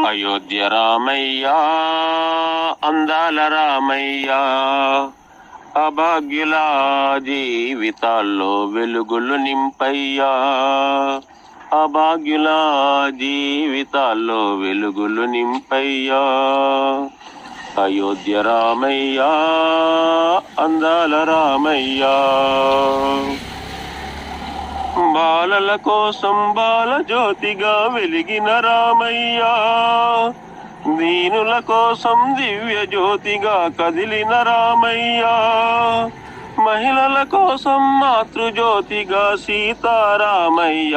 అయోధ్య రామయ్య అందాల రామయ్య, అభాగ్యుల జీవితాల్లో వెలుగులు నింపయ్యా, అభాగ్యుల జీవితాల్లో వెలుగులు నింపయ్యా. అయోధ్య రామయ్య అందాల రామయ్య, బాలల కోసం బాలజ్యోతిగా వెలిగిన రామయ్య, దీనుల కోసం దివ్య జ్యోతిగా కదిలిన రామయ్య, మహిళల కోసం మాతృజ్యోతిగా సీతారామయ్య,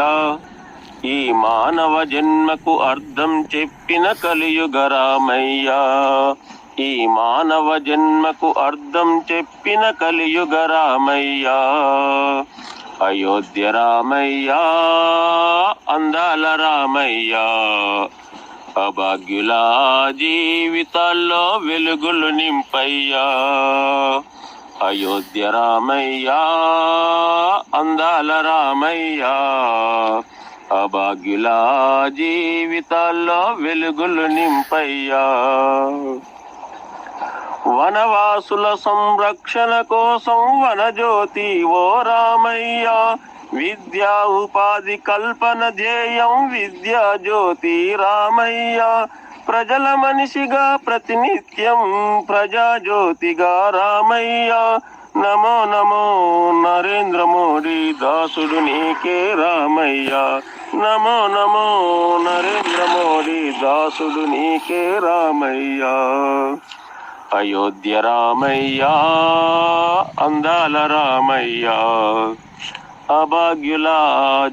ఈ మానవ జన్మకు అర్థం చెప్పిన కలియుగ రామయ్య, ఈ మానవ జన్మకు అర్థం చెప్పిన కలియుగ రామయ్య. అయోధ్య రామయ్య అందాల రామయ్య, అభాగ్యుల జీవితాల్లో వెలుగులు నింపయ్యా. అయోధ్య రామయ్య అందాల రామయ్య, అభాగ్యుల జీవితాల్లో వెలుగులు నింపయ్యా. వనవాసుల సంరక్షణ కోసం వనజ్యోతి ఓ రామయ్య, విద్యా ఉపాధి కల్పన ధ్యేయం విద్యా జ్యోతి రామయ్య, ప్రజల మనిషిగా ప్రతినిత్యం ప్రజాజ్యోతిగా రామయ్య. నమో నమో నరేంద్ర మోడీ దాసుడు నీకే రామయ్య, నమో నమో నరేంద్ర మోడీ దాసుడు నీకే రామయ్య. అయోధ్య రామయ్య అందాల రామయ్య, అభాగ్యుల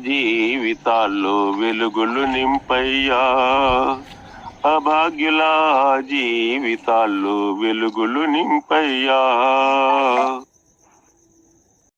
జీవితాల్లో వెలుగులు నింపయ్యా, అభాగ్యుల జీవితాల్లో వెలుగులు నింపయ్యా.